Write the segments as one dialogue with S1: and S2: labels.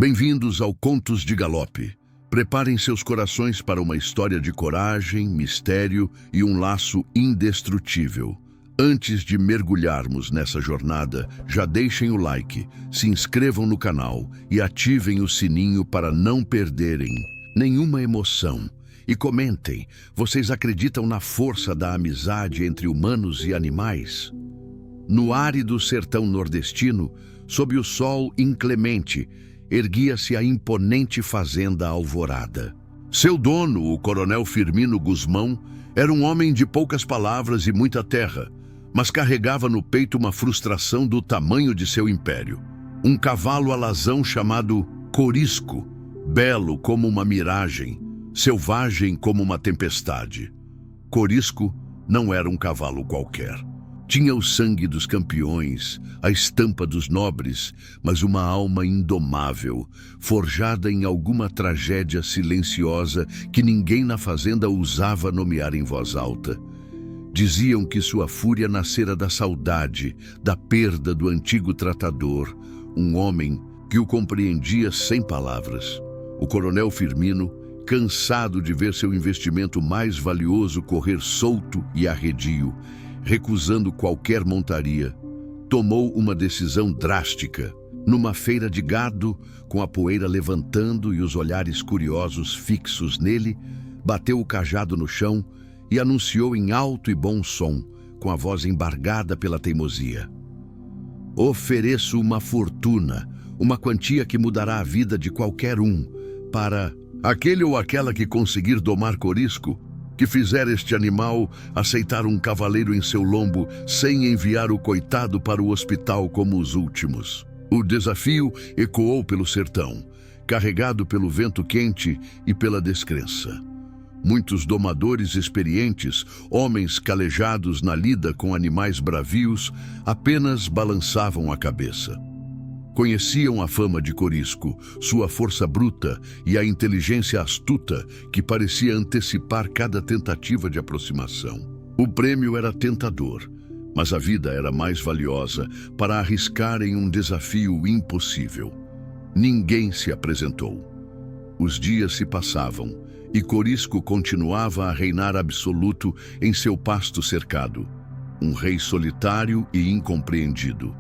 S1: Bem-vindos ao Contos de Galope. Preparem seus corações para uma história de coragem, mistério e um laço indestrutível. Antes de mergulharmos nessa jornada, já deixem o like, se inscrevam no canal e ativem o sininho para não perderem nenhuma emoção. E comentem, vocês acreditam na força da amizade entre humanos e animais? No árido sertão nordestino, sob o sol inclemente, erguia-se a imponente fazenda Alvorada. Seu dono, o coronel Firmino Guzmão, era um homem de poucas palavras e muita terra, mas carregava no peito uma frustração do tamanho de seu império. Um cavalo alazão chamado Corisco, belo como uma miragem, selvagem como uma tempestade. Corisco não era um cavalo qualquer. Tinha o sangue dos campeões, a estampa dos nobres, mas uma alma indomável, forjada em alguma tragédia silenciosa que ninguém na fazenda ousava nomear em voz alta. Diziam que sua fúria nascera da saudade, da perda do antigo tratador, um homem que o compreendia sem palavras. O coronel Firmino, cansado de ver seu investimento mais valioso correr solto e arredio, recusando qualquer montaria, tomou uma decisão drástica. Numa feira de gado, com a poeira levantando e os olhares curiosos fixos nele, bateu o cajado no chão e anunciou em alto e bom som, com a voz embargada pela teimosia: "Ofereço uma fortuna, uma quantia que mudará a vida de qualquer um, para aquele ou aquela que conseguir domar Corisco, que fizer este animal aceitar um cavaleiro em seu lombo sem enviar o coitado para o hospital como os últimos." O desafio ecoou pelo sertão, carregado pelo vento quente e pela descrença. Muitos domadores experientes, homens calejados na lida com animais bravios, apenas balançavam a cabeça. Conheciam a fama de Corisco, sua força bruta e a inteligência astuta que parecia antecipar cada tentativa de aproximação. O prêmio era tentador, mas a vida era mais valiosa para arriscar em um desafio impossível. Ninguém se apresentou. Os dias se passavam e Corisco continuava a reinar absoluto em seu pasto cercado, um rei solitário e incompreendido.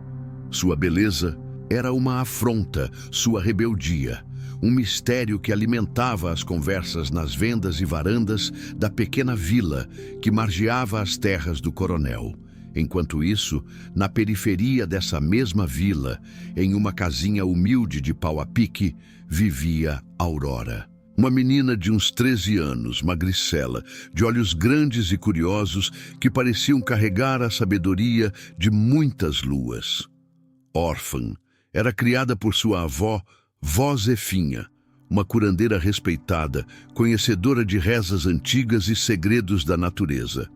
S1: Sua beleza era uma afronta, sua rebeldia, um mistério que alimentava as conversas nas vendas e varandas da pequena vila que margeava as terras do coronel. Enquanto isso, na periferia dessa mesma vila, em uma casinha humilde de pau a pique, vivia Aurora. Uma menina de uns 13 anos, magricela, de olhos grandes e curiosos que pareciam carregar a sabedoria de muitas luas. Órfã, era criada por sua avó, Vó Zefinha, uma curandeira respeitada, conhecedora de rezas antigas e segredos da natureza.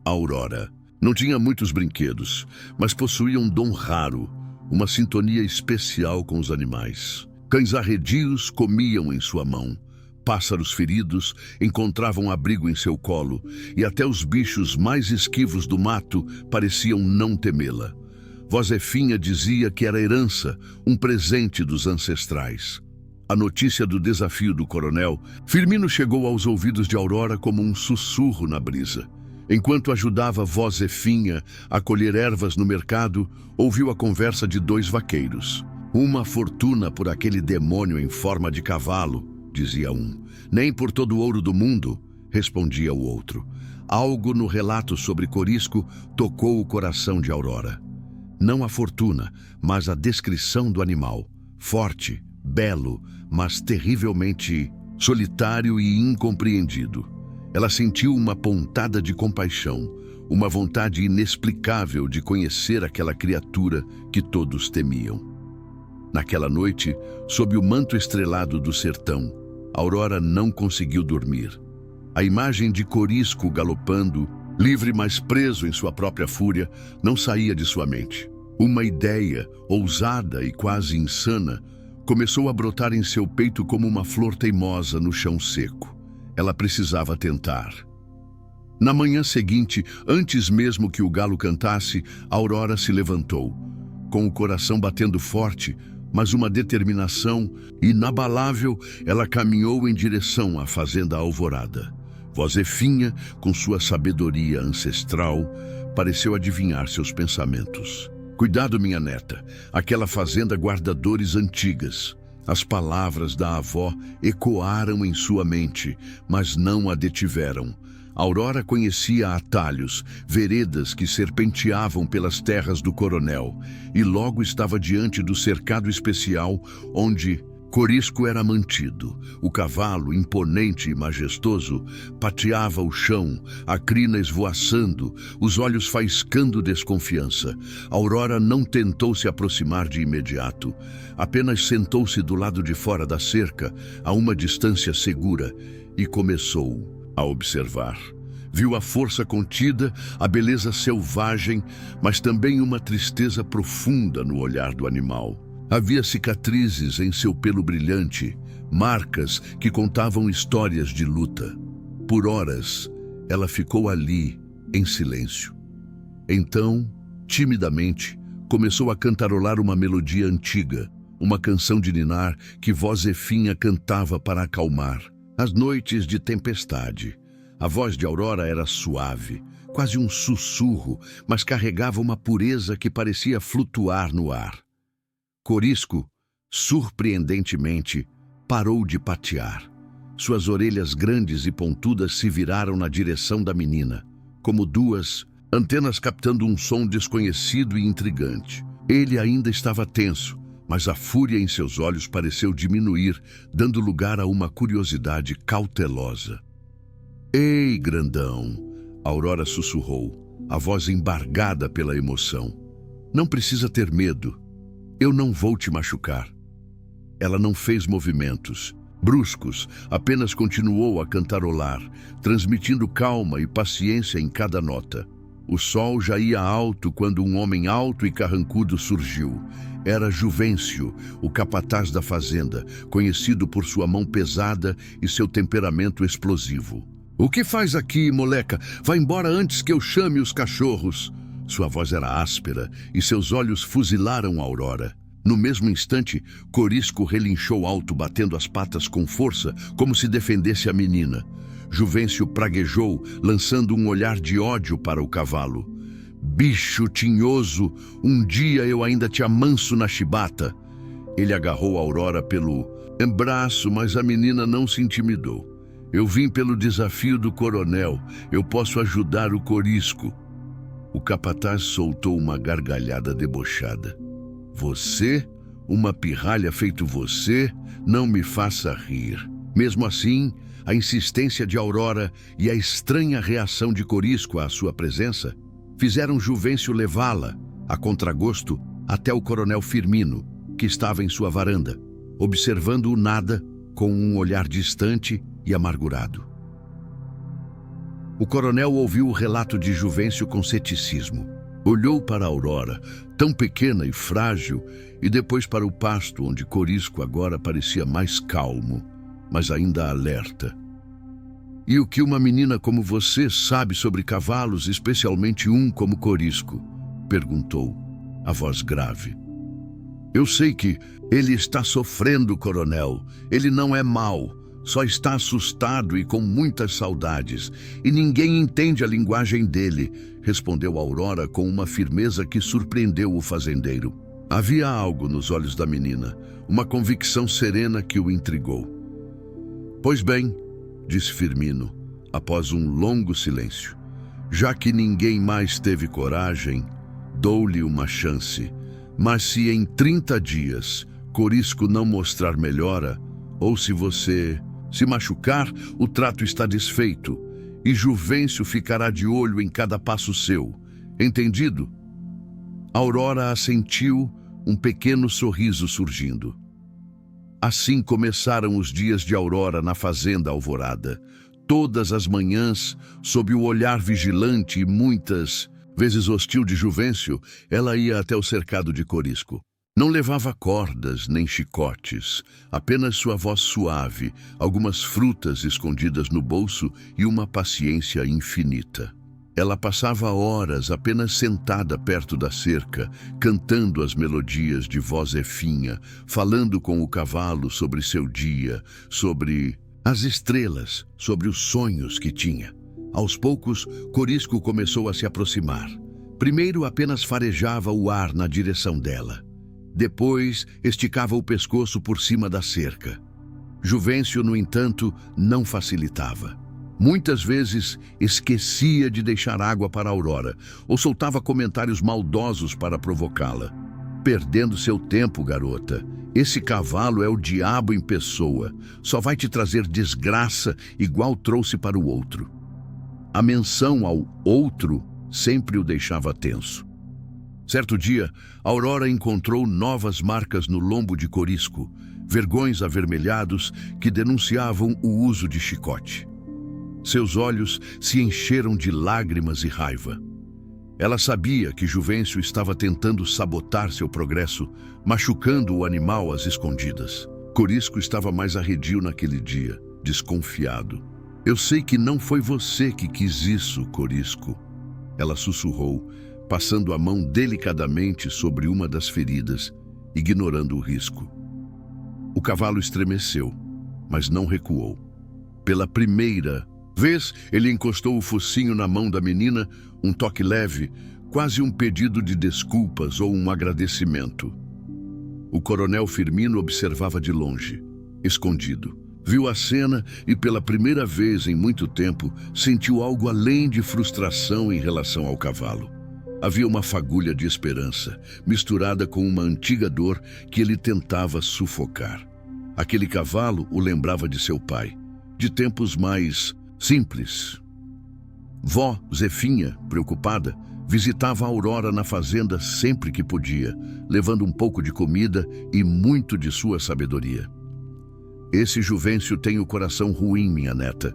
S1: Aurora não tinha muitos brinquedos, mas possuía um dom raro, uma sintonia especial com os animais. Cães arredios comiam em sua mão, pássaros feridos encontravam abrigo em seu colo, e até os bichos mais esquivos do mato pareciam não temê-la. Vó Zefinha dizia que era herança, um presente dos ancestrais. A notícia do desafio do coronel Firmino chegou aos ouvidos de Aurora como um sussurro na brisa. Enquanto ajudava Vó Zefinha a colher ervas no mercado, ouviu a conversa de dois vaqueiros. "Uma fortuna por aquele demônio em forma de cavalo", dizia um. "Nem por todo o ouro do mundo", respondia o outro. Algo no relato sobre Corisco tocou o coração de Aurora. Não a fortuna, mas a descrição do animal. Forte, belo, mas terrivelmente solitário e incompreendido. Ela sentiu uma pontada de compaixão, uma vontade inexplicável de conhecer aquela criatura que todos temiam. Naquela noite, sob o manto estrelado do sertão, Aurora não conseguiu dormir. A imagem de Corisco galopando, livre mas preso em sua própria fúria, não saía de sua mente. Uma ideia, ousada e quase insana, começou a brotar em seu peito como uma flor teimosa no chão seco. Ela precisava tentar. Na manhã seguinte, antes mesmo que o galo cantasse, Aurora se levantou. Com o coração batendo forte, mas uma determinação inabalável, ela caminhou em direção à fazenda Alvorada. Vozefinha, com sua sabedoria ancestral, pareceu adivinhar seus pensamentos. Cuidado, minha neta, aquela fazenda guarda dores antigas. As palavras da avó ecoaram em sua mente, mas não a detiveram. Aurora conhecia atalhos, veredas que serpenteavam pelas terras do coronel, e logo estava diante do cercado especial onde Corisco era mantido. O cavalo, imponente e majestoso, pateava o chão, a crina esvoaçando, os olhos faiscando desconfiança. Aurora não tentou se aproximar de imediato. Apenas sentou-se do lado de fora da cerca, a uma distância segura, e começou a observar. Viu a força contida, a beleza selvagem, mas também uma tristeza profunda no olhar do animal. Havia cicatrizes em seu pelo brilhante, marcas que contavam histórias de luta. Por horas, ela ficou ali, em silêncio. Então, timidamente, começou a cantarolar uma melodia antiga, uma canção de ninar que Vozefinha cantava para acalmar. As noites de tempestade. A voz de Aurora era suave, quase um sussurro, mas carregava uma pureza que parecia flutuar no ar. Corisco, surpreendentemente, parou de patear. Suas orelhas grandes e pontudas se viraram na direção da menina, como duas antenas captando um som desconhecido e intrigante. Ele ainda estava tenso, mas a fúria em seus olhos pareceu diminuir, dando lugar a uma curiosidade cautelosa. "Ei, grandão!" Aurora sussurrou, a voz embargada pela emoção. "Não precisa ter medo. Eu não vou te machucar." Ela não fez movimentos bruscos, apenas continuou a cantarolar, transmitindo calma e paciência em cada nota. O sol já ia alto quando um homem alto e carrancudo surgiu. Era Juvencio, o capataz da fazenda, conhecido por sua mão pesada e seu temperamento explosivo. "O que faz aqui, moleca? Vai embora antes que eu chame os cachorros." Sua voz era áspera e seus olhos fuzilaram Aurora. No mesmo instante, Corisco relinchou alto, batendo as patas com força, como se defendesse a menina. Juvencio praguejou, lançando um olhar de ódio para o cavalo. "Bicho tinhoso, um dia eu ainda te amanso na chibata." Ele agarrou Aurora pelo braço, mas a menina não se intimidou. "Eu vim pelo desafio do coronel, eu posso ajudar o Corisco." O capataz soltou uma gargalhada debochada. "Você? Uma pirralha feito você? Não me faça rir." Mesmo assim, a insistência de Aurora e a estranha reação de Corisco à sua presença fizeram Juvencio levá-la, a contragosto, até o coronel Firmino, que estava em sua varanda, observando o nada com um olhar distante e amargurado. O coronel ouviu o relato de Juvencio com ceticismo. Olhou para Aurora, tão pequena e frágil, e depois para o pasto, onde Corisco agora parecia mais calmo, mas ainda alerta. "E o que uma menina como você sabe sobre cavalos, especialmente um como Corisco?" perguntou, a voz grave. "Eu sei que ele está sofrendo, coronel. Ele não é mau. Só está assustado e com muitas saudades, e ninguém entende a linguagem dele", respondeu Aurora com uma firmeza que surpreendeu o fazendeiro. Havia algo nos olhos da menina, uma convicção serena que o intrigou. "Pois bem", disse Firmino, após um longo silêncio, "já que ninguém mais teve coragem, dou-lhe uma chance. Mas se em 30 dias Corisco não mostrar melhora, ou se você se machucar, o trato está desfeito, e Juvencio ficará de olho em cada passo seu. Entendido?" Aurora assentiu, um pequeno sorriso surgindo. Assim começaram os dias de Aurora na fazenda Alvorada. Todas as manhãs, sob o olhar vigilante e muitas vezes hostil de Juvencio, ela ia até o cercado de Corisco. Não levava cordas nem chicotes, apenas sua voz suave, algumas frutas escondidas no bolso e uma paciência infinita. Ela passava horas apenas sentada perto da cerca, cantando as melodias de Vozefinha, falando com o cavalo sobre seu dia, sobre as estrelas, sobre os sonhos que tinha. Aos poucos, Corisco começou a se aproximar. Primeiro apenas farejava o ar na direção dela. Depois, esticava o pescoço por cima da cerca. Juvencio, no entanto, não facilitava. Muitas vezes esquecia de deixar água para Aurora ou soltava comentários maldosos para provocá-la. Perdendo seu tempo, garota. Esse cavalo é o diabo em pessoa. Só vai te trazer desgraça igual trouxe para o outro. A menção ao outro sempre o deixava tenso. Certo dia, Aurora encontrou novas marcas no lombo de Corisco, vergões avermelhados que denunciavam o uso de chicote. Seus olhos se encheram de lágrimas e raiva. Ela sabia que Juvencio estava tentando sabotar seu progresso, machucando o animal às escondidas. Corisco estava mais arredio naquele dia, desconfiado. Eu sei que não foi você que quis isso, Corisco. Ela sussurrou, passando a mão delicadamente sobre uma das feridas, ignorando o risco. O cavalo estremeceu, mas não recuou. Pela primeira vez, ele encostou o focinho na mão da menina, um toque leve, quase um pedido de desculpas ou um agradecimento. O coronel Firmino observava de longe, escondido. Viu a cena e, pela primeira vez em muito tempo, sentiu algo além de frustração em relação ao cavalo. Havia uma fagulha de esperança, misturada com uma antiga dor que ele tentava sufocar. Aquele cavalo o lembrava de seu pai, de tempos mais simples. Vó Zefinha, preocupada, visitava a Aurora na fazenda sempre que podia, levando um pouco de comida e muito de sua sabedoria. Esse Juvencio tem o coração ruim, minha neta,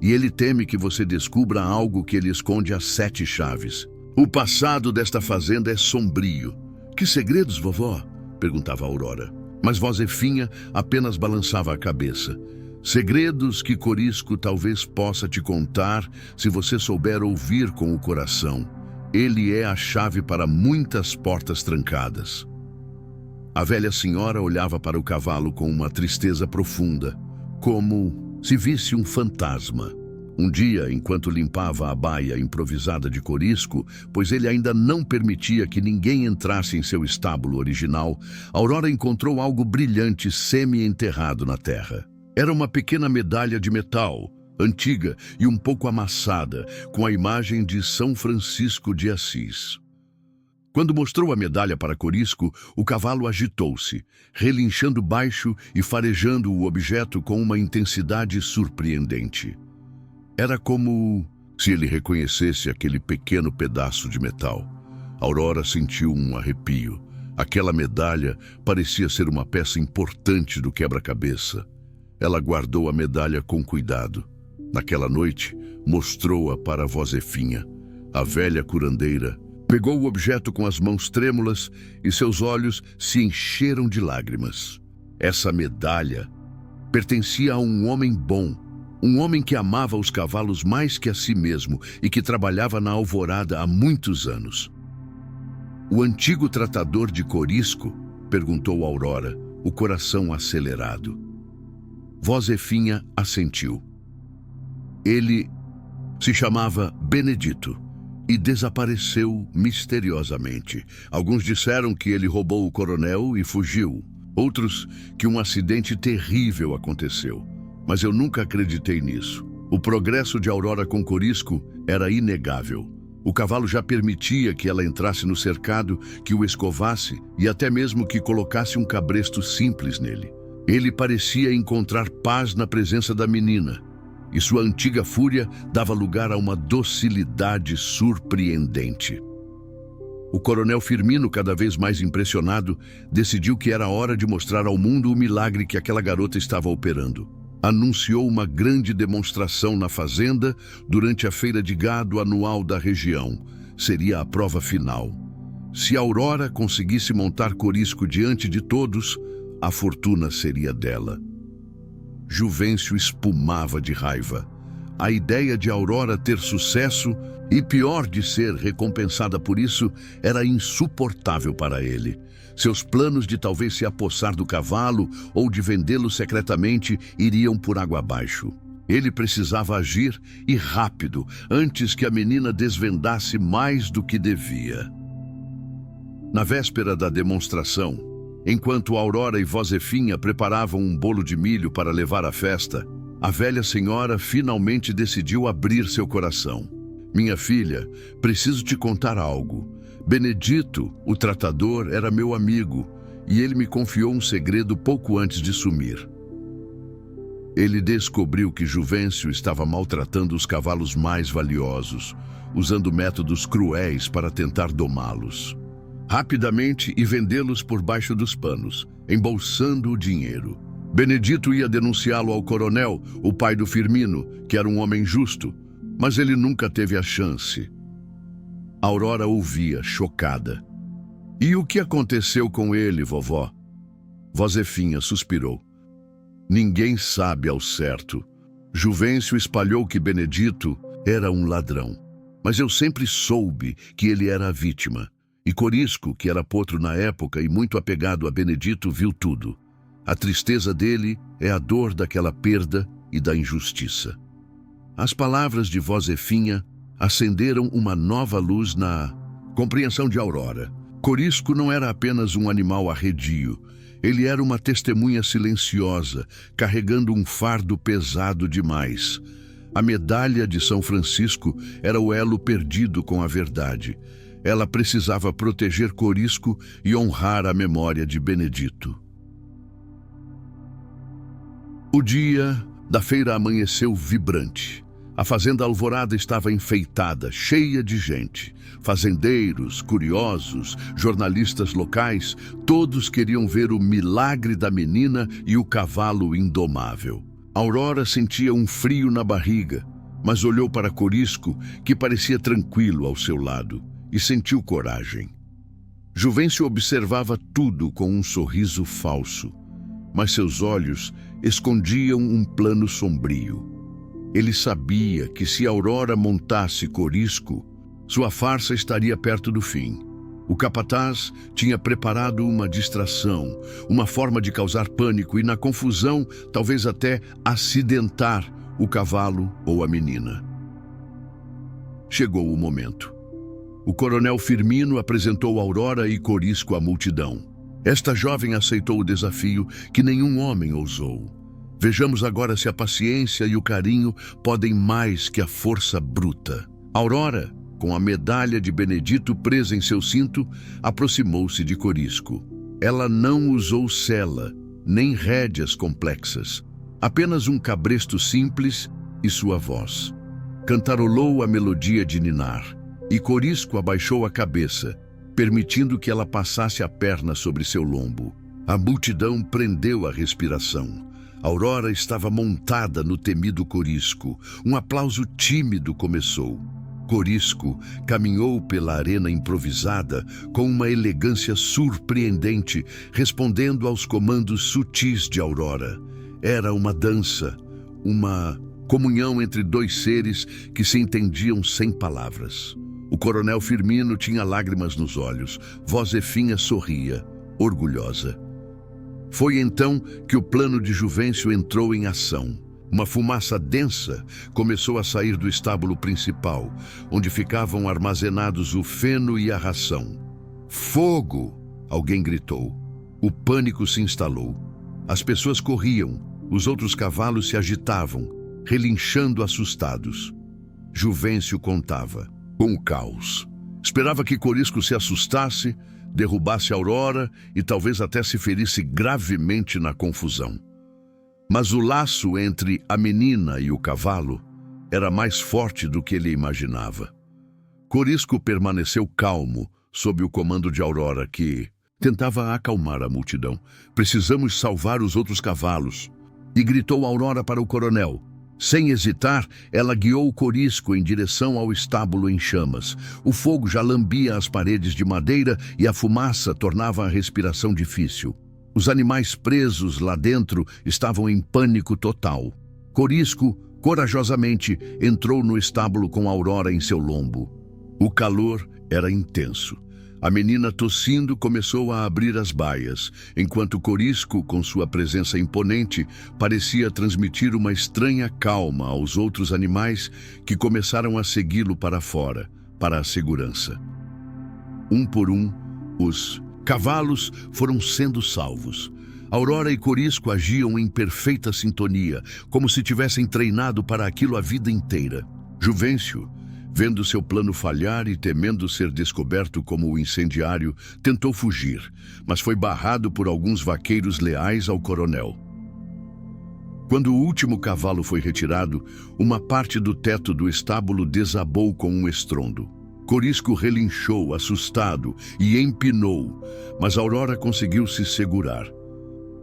S1: e ele teme que você descubra algo que ele esconde às 7 chaves. O passado desta fazenda é sombrio. Que segredos, vovó? Perguntava a Aurora. Mas vó Zefinha apenas balançava a cabeça. Segredos que Corisco talvez possa te contar se você souber ouvir com o coração. Ele é a chave para muitas portas trancadas. A velha senhora olhava para o cavalo com uma tristeza profunda, como se visse um fantasma. Um dia, enquanto limpava a baia improvisada de Corisco, pois ele ainda não permitia que ninguém entrasse em seu estábulo original, Aurora encontrou algo brilhante semi-enterrado na terra. Era uma pequena medalha de metal, antiga e um pouco amassada, com a imagem de São Francisco de Assis. Quando mostrou a medalha para Corisco, o cavalo agitou-se, relinchando baixo e farejando o objeto com uma intensidade surpreendente. Era como se ele reconhecesse aquele pequeno pedaço de metal. Aurora sentiu um arrepio. Aquela medalha parecia ser uma peça importante do quebra-cabeça. Ela guardou a medalha com cuidado. Naquela noite, mostrou-a para a Vozefinha. A velha curandeira pegou o objeto com as mãos trêmulas e seus olhos se encheram de lágrimas. Essa medalha pertencia a um homem bom, um homem que amava os cavalos mais que a si mesmo e que trabalhava na alvorada há muitos anos. O antigo tratador de Corisco? Perguntou Aurora, o coração acelerado. Vozefinha assentiu. Ele se chamava Benedito e desapareceu misteriosamente. Alguns disseram que ele roubou o coronel e fugiu. Outros que um acidente terrível aconteceu. Mas eu nunca acreditei nisso. O progresso de Aurora com Corisco era inegável. O cavalo já permitia que ela entrasse no cercado, que o escovasse e até mesmo que colocasse um cabresto simples nele. Ele parecia encontrar paz na presença da menina, e sua antiga fúria dava lugar a uma docilidade surpreendente. O coronel Firmino, cada vez mais impressionado, decidiu que era hora de mostrar ao mundo o milagre que aquela garota estava operando. Anunciou uma grande demonstração na fazenda durante a feira de gado anual da região. Seria a prova final. Se Aurora conseguisse montar Corisco diante de todos, a fortuna seria dela. Juvencio espumava de raiva. A ideia de Aurora ter sucesso e, pior, de ser recompensada por isso, era insuportável para ele. Seus planos de talvez se apossar do cavalo ou de vendê-lo secretamente iriam por água abaixo. Ele precisava agir, e rápido, antes que a menina desvendasse mais do que devia. Na véspera da demonstração, enquanto Aurora e Vozefinha preparavam um bolo de milho para levar à festa, a velha senhora finalmente decidiu abrir seu coração. Minha filha, preciso te contar algo. Benedito, o tratador, era meu amigo, e ele me confiou um segredo pouco antes de sumir. Ele descobriu que Juvencio estava maltratando os cavalos mais valiosos, usando métodos cruéis para tentar domá-los. Rapidamente e vendê-los por baixo dos panos, embolsando o dinheiro. Benedito ia denunciá-lo ao coronel, o pai do Firmino, que era um homem justo, mas ele nunca teve a chance. Aurora ouvia, chocada. E o que aconteceu com ele, vovó? Vozefinha suspirou. Ninguém sabe ao certo. Juvencio espalhou que Benedito era um ladrão, mas eu sempre soube que ele era a vítima. E Corisco, que era potro na época e muito apegado a Benedito, viu tudo. A tristeza dele é a dor daquela perda e da injustiça. As palavras de Vozefinha acenderam uma nova luz na compreensão de Aurora. Corisco não era apenas um animal arredio. Ele era uma testemunha silenciosa, carregando um fardo pesado demais. A medalha de São Francisco era o elo perdido com a verdade. Ela precisava proteger Corisco e honrar a memória de Benedito. O dia da feira amanheceu vibrante. A fazenda Alvorada estava enfeitada, cheia de gente. Fazendeiros, curiosos, jornalistas locais, todos queriam ver o milagre da menina e o cavalo indomável. Aurora sentia um frio na barriga, mas olhou para Corisco, que parecia tranquilo ao seu lado, e sentiu coragem. Juvencio observava tudo com um sorriso falso, mas seus olhos escondiam um plano sombrio. Ele sabia que se Aurora montasse Corisco, sua farsa estaria perto do fim. O capataz tinha preparado uma distração, uma forma de causar pânico e, na confusão, talvez até acidentar o cavalo ou a menina. Chegou o momento. O coronel Firmino apresentou Aurora e Corisco à multidão. Esta jovem aceitou o desafio que nenhum homem ousou. Vejamos agora se a paciência e o carinho podem mais que a força bruta. Aurora, com a medalha de Benedito presa em seu cinto, aproximou-se de Corisco. Ela não usou sela, nem rédeas complexas. Apenas um cabresto simples e sua voz. Cantarolou a melodia de ninar, e Corisco abaixou a cabeça, permitindo que ela passasse a perna sobre seu lombo. A multidão prendeu a respiração. Aurora estava montada no temido Corisco. Um aplauso tímido começou. Corisco caminhou pela arena improvisada com uma elegância surpreendente, respondendo aos comandos sutis de Aurora. Era uma dança, uma comunhão entre dois seres que se entendiam sem palavras. O coronel Firmino tinha lágrimas nos olhos. Vozefinha sorria, orgulhosa. Foi então que o plano de Juvencio entrou em ação. Uma fumaça densa começou a sair do estábulo principal, onde ficavam armazenados o feno e a ração. Fogo! Alguém gritou. O pânico se instalou. As pessoas corriam, os outros cavalos se agitavam, relinchando assustados. Juvencio contava, com o caos. Esperava que Corisco se assustasse, derrubasse Aurora e talvez até se ferisse gravemente na confusão. Mas o laço entre a menina e o cavalo era mais forte do que ele imaginava. Corisco permaneceu calmo sob o comando de Aurora, que tentava acalmar a multidão. Precisamos salvar os outros cavalos. E gritou Aurora para o coronel. Sem hesitar, ela guiou o Corisco em direção ao estábulo em chamas. O fogo já lambia as paredes de madeira e a fumaça tornava a respiração difícil. Os animais presos lá dentro estavam em pânico total. Corisco Corajosamente entrou no estábulo com Aurora em seu lombo. O calor era intenso. A menina, tossindo, começou a abrir as baias, enquanto Corisco, com sua presença imponente, parecia transmitir uma estranha calma aos outros animais que começaram a segui-lo para fora, para a segurança. Um por um, os cavalos foram sendo salvos. Aurora e Corisco agiam em perfeita sintonia, como se tivessem treinado para aquilo a vida inteira. Juvencio, vendo seu plano falhar e temendo ser descoberto como o incendiário, tentou fugir, mas foi barrado por alguns vaqueiros leais ao coronel. Quando o último cavalo foi retirado, uma parte do teto do estábulo desabou com um estrondo. Corisco relinchou, assustado, e empinou, mas Aurora conseguiu se segurar.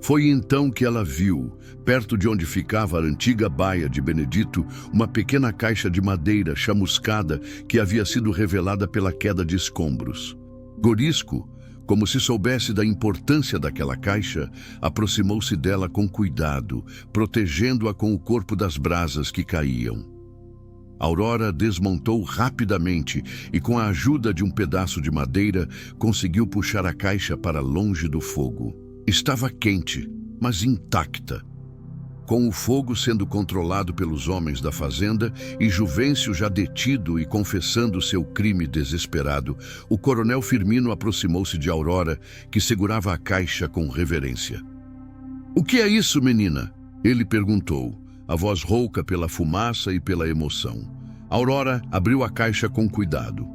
S1: Foi então que ela viu, perto de onde ficava a antiga baia de Benedito, uma pequena caixa de madeira chamuscada que havia sido revelada pela queda de escombros. Corisco, como se soubesse da importância daquela caixa, aproximou-se dela com cuidado, protegendo-a com o corpo das brasas que caíam. Aurora desmontou rapidamente e, com a ajuda de um pedaço de madeira, conseguiu puxar a caixa para longe do fogo. Estava quente, mas intacta. Com o fogo sendo controlado pelos homens da fazenda e Juvencio já detido e confessando seu crime desesperado, o coronel Firmino aproximou-se de Aurora, que segurava a caixa com reverência. "O que é isso, menina?" ele perguntou, a voz rouca pela fumaça e pela emoção. Aurora abriu a caixa com cuidado.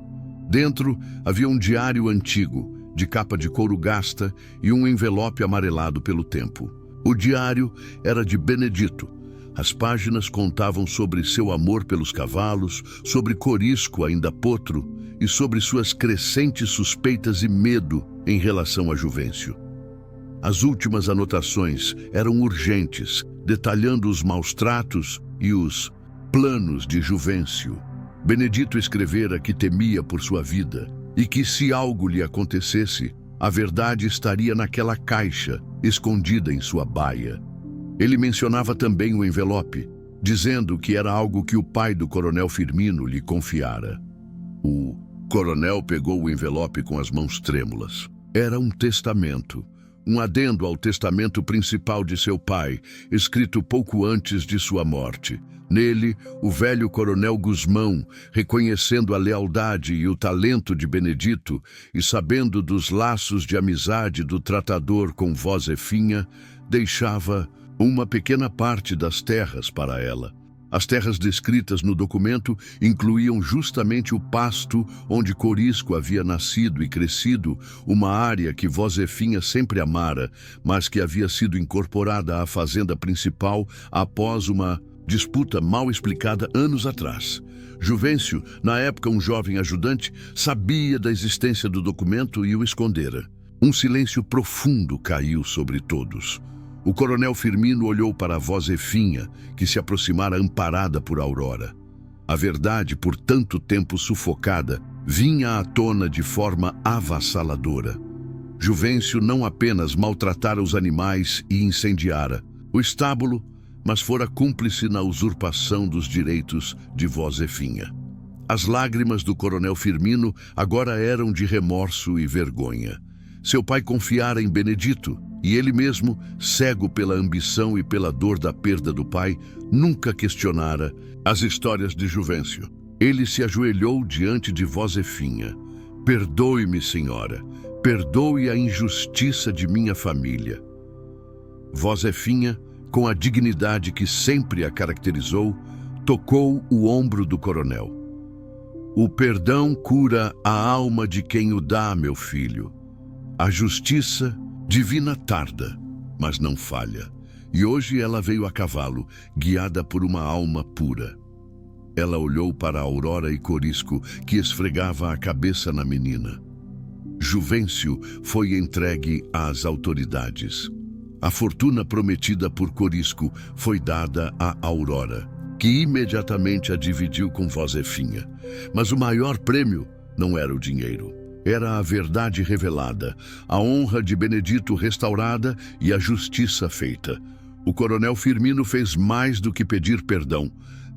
S1: Dentro havia um diário antigo, de capa de couro gasta e um envelope amarelado pelo tempo. O diário era de Benedito. As páginas contavam sobre seu amor pelos cavalos, sobre Corisco, ainda potro, e sobre suas crescentes suspeitas e medo em relação a Juvencio. As últimas anotações eram urgentes, detalhando os maus tratos e os planos de Juvencio. Benedito escrevera que temia por sua vida e que, se algo lhe acontecesse, a verdade estaria naquela caixa, escondida em sua baia. Ele mencionava também o envelope, dizendo que era algo que o pai do coronel Firmino lhe confiara. O coronel pegou o envelope com as mãos trêmulas. Era um testamento, um adendo ao testamento principal de seu pai, escrito pouco antes de sua morte. Nele, o velho coronel Guzmão, reconhecendo a lealdade e o talento de Benedito e sabendo dos laços de amizade do tratador com Vozefinha, deixava uma pequena parte das terras para ela. As terras descritas no documento incluíam justamente o pasto onde Corisco havia nascido e crescido, uma área que Vozefinha sempre amara, mas que havia sido incorporada à fazenda principal após uma disputa mal explicada anos atrás. Juvencio, na época um jovem ajudante, sabia da existência do documento e o escondera. Um silêncio profundo caiu sobre todos. O coronel Firmino olhou para a Vozefinha, que se aproximara amparada por Aurora. A verdade, por tanto tempo sufocada, vinha à tona de forma avassaladora. Juvencio não apenas maltratara os animais e incendiara o estábulo, mas fora cúmplice na usurpação dos direitos de Vozefinha. As lágrimas do coronel Firmino agora eram de remorso e vergonha. Seu pai confiara em Benedito, e ele mesmo, cego pela ambição e pela dor da perda do pai, nunca questionara as histórias de Juvencio. Ele se ajoelhou diante de Vozefinha. "Perdoe-me, senhora. Perdoe a injustiça de minha família." Vozefinha, com a dignidade que sempre a caracterizou, tocou o ombro do coronel. "O perdão cura a alma de quem o dá, meu filho. A justiça divina tarda, mas não falha. E hoje ela veio a cavalo, guiada por uma alma pura." Ela olhou para Aurora e Corisco, que esfregava a cabeça na menina. Juvencio foi entregue às autoridades. A fortuna prometida por Corisco foi dada a Aurora, que imediatamente a dividiu com Vozefinha. Mas o maior prêmio não era o dinheiro. Era a verdade revelada, a honra de Benedito restaurada e a justiça feita. O coronel Firmino fez mais do que pedir perdão.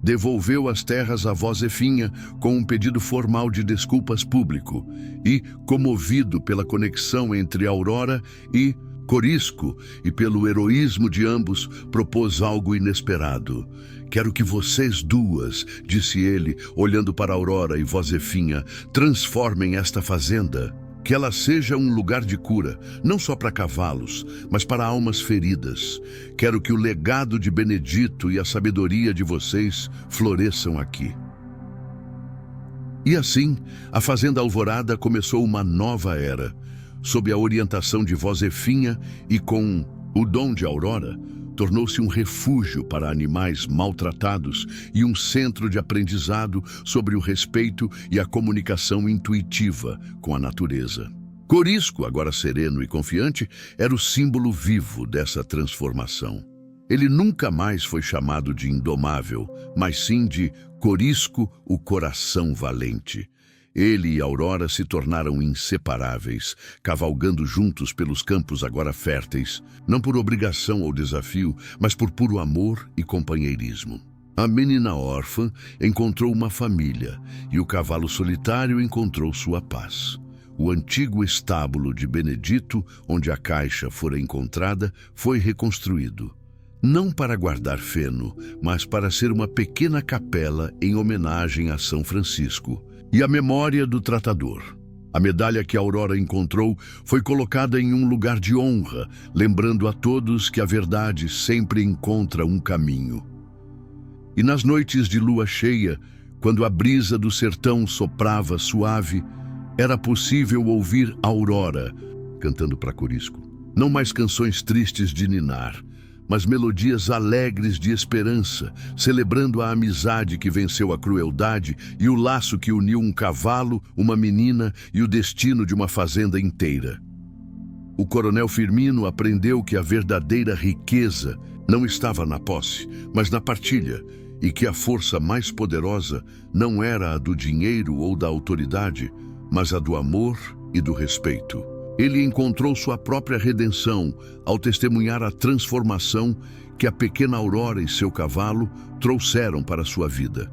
S1: Devolveu as terras à avó Zefinha com um pedido formal de desculpas público e, comovido pela conexão entre Aurora e Corisco e pelo heroísmo de ambos, propôs algo inesperado. Quero que vocês duas, disse ele, olhando para Aurora e vó Zefinha, transformem esta fazenda. Que ela seja um lugar de cura, não só para cavalos, mas para almas feridas. Quero que o legado de Benedito e a sabedoria de vocês floresçam aqui. E assim, a Fazenda Alvorada começou uma nova era. Sob a orientação de vó Zefinha e com o dom de Aurora, tornou-se um refúgio para animais maltratados e um centro de aprendizado sobre o respeito e a comunicação intuitiva com a natureza. Corisco, agora sereno e confiante, era o símbolo vivo dessa transformação. Ele nunca mais foi chamado de Indomável, mas sim de Corisco, o coração valente. Ele e Aurora se tornaram inseparáveis, cavalgando juntos pelos campos agora férteis, não por obrigação ou desafio, mas por puro amor e companheirismo. A menina órfã encontrou uma família e o cavalo solitário encontrou sua paz. O antigo estábulo de Benedito, onde a caixa fora encontrada, foi reconstruído. Não para guardar feno, mas para ser uma pequena capela em homenagem a São Francisco e a memória do tratador. A medalha que Aurora encontrou foi colocada em um lugar de honra, lembrando a todos que a verdade sempre encontra um caminho. E nas noites de lua cheia, quando a brisa do sertão soprava suave, era possível ouvir Aurora cantando para Corisco. Não mais canções tristes de ninar, mas melodias alegres de esperança, celebrando a amizade que venceu a crueldade e o laço que uniu um cavalo, uma menina e o destino de uma fazenda inteira. O coronel Firmino aprendeu que a verdadeira riqueza não estava na posse, mas na partilha, e que a força mais poderosa não era a do dinheiro ou da autoridade, mas a do amor e do respeito. Ele encontrou sua própria redenção ao testemunhar a transformação que a pequena Aurora e seu cavalo trouxeram para sua vida.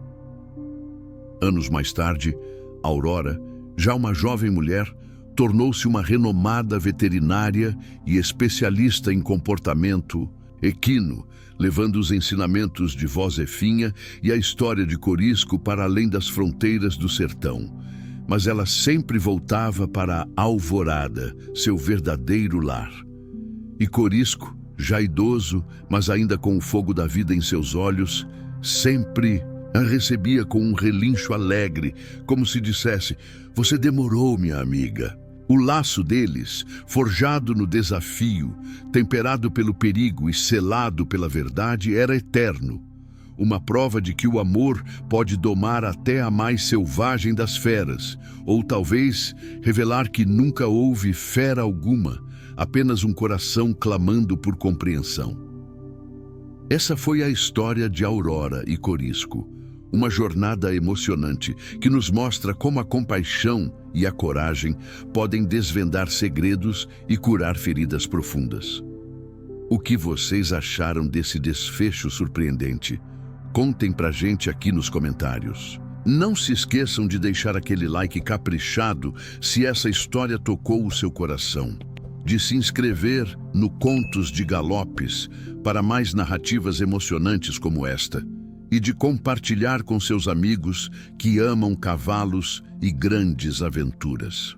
S1: Anos mais tarde, Aurora, já uma jovem mulher, tornou-se uma renomada veterinária e especialista em comportamento equino, levando os ensinamentos de vó Zefinha e a história de Corisco para além das fronteiras do sertão. Mas ela sempre voltava para a Alvorada, seu verdadeiro lar. E Corisco, já idoso, mas ainda com o fogo da vida em seus olhos, sempre a recebia com um relincho alegre, como se dissesse: "Você demorou, minha amiga." O laço deles, forjado no desafio, temperado pelo perigo e selado pela verdade, era eterno. Uma prova de que o amor pode domar até a mais selvagem das feras, ou talvez revelar que nunca houve fera alguma, apenas um coração clamando por compreensão. Essa foi a história de Aurora e Corisco, uma jornada emocionante que nos mostra como a compaixão e a coragem podem desvendar segredos e curar feridas profundas. O que vocês acharam desse desfecho surpreendente? Contem pra gente aqui nos comentários. Não se esqueçam de deixar aquele like caprichado se essa história tocou o seu coração, de se inscrever no Contos de Galopes para mais narrativas emocionantes como esta, e de compartilhar com seus amigos que amam cavalos e grandes aventuras.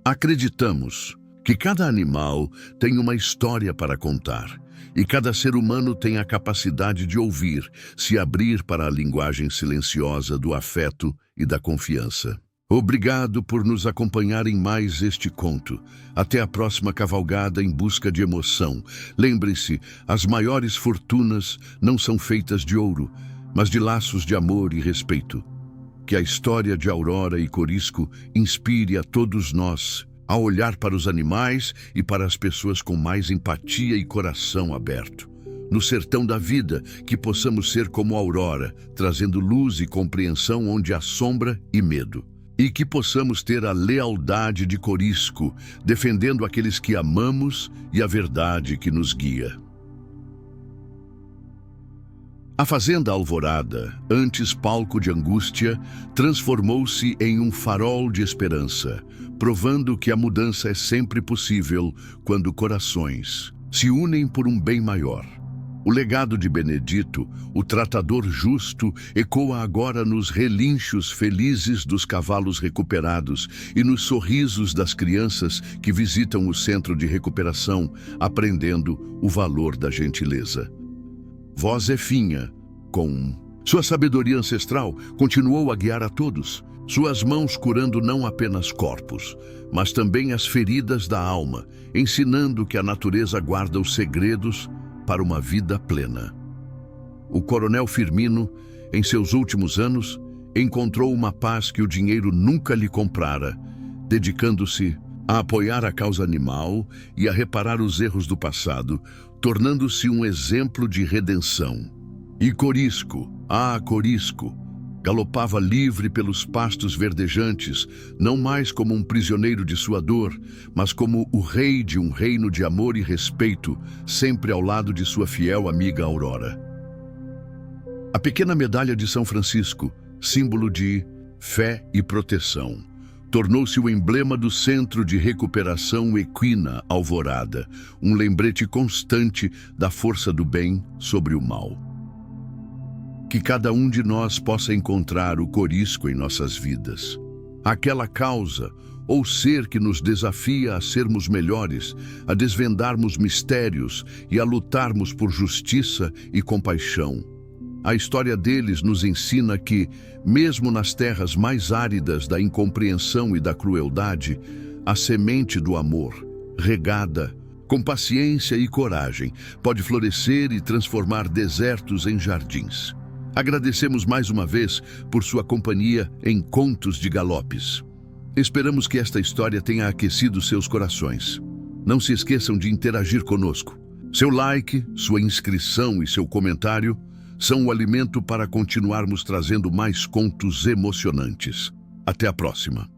S1: Acreditamos que cada animal tem uma história para contar, e cada ser humano tem a capacidade de ouvir, se abrir para a linguagem silenciosa do afeto e da confiança. Obrigado por nos acompanhar em mais este conto. Até a próxima cavalgada em busca de emoção. Lembre-se, as maiores fortunas não são feitas de ouro, mas de laços de amor e respeito. Que a história de Aurora e Corisco inspire a todos nós a olhar para os animais e para as pessoas com mais empatia e coração aberto. No sertão da vida, que possamos ser como Aurora, trazendo luz e compreensão onde há sombra e medo. e que possamos ter a lealdade de Corisco, defendendo aqueles que amamos e a verdade que nos guia. A Fazenda Alvorada, antes palco de angústia, transformou-se em um farol de esperança, provando que a mudança é sempre possível quando corações se unem por um bem maior. O legado de Benedito, o tratador justo, ecoa agora nos relinchos felizes dos cavalos recuperados e nos sorrisos das crianças que visitam o centro de recuperação, aprendendo o valor da gentileza. Voz Zefinha, com sua sabedoria ancestral, continuou a guiar a todos, suas mãos curando não apenas corpos, mas também as feridas da alma, ensinando que a natureza guarda os segredos para uma vida plena. O coronel Firmino, em seus últimos anos, encontrou uma paz que o dinheiro nunca lhe comprara, dedicando-se a apoiar a causa animal e a reparar os erros do passado, tornando-se um exemplo de redenção. E Corisco, Corisco, galopava livre pelos pastos verdejantes, não mais como um prisioneiro de sua dor, mas como o rei de um reino de amor e respeito, sempre ao lado de sua fiel amiga Aurora. A pequena medalha de São Francisco, símbolo de fé e proteção, tornou-se o emblema do Centro de Recuperação Equina Alvorada, um lembrete constante da força do bem sobre o mal. Que cada um de nós possa encontrar o Corisco em nossas vidas. Aquela causa ou ser que nos desafia a sermos melhores, a desvendarmos mistérios e a lutarmos por justiça e compaixão. A história deles nos ensina que, mesmo nas terras mais áridas da incompreensão e da crueldade, a semente do amor, regada com paciência e coragem, pode florescer e transformar desertos em jardins. Agradecemos mais uma vez por sua companhia em Contos de Galopes. Esperamos que esta história tenha aquecido seus corações. Não se esqueçam de interagir conosco. Seu like, sua inscrição e seu comentário são o alimento para continuarmos trazendo mais contos emocionantes. Até a próxima!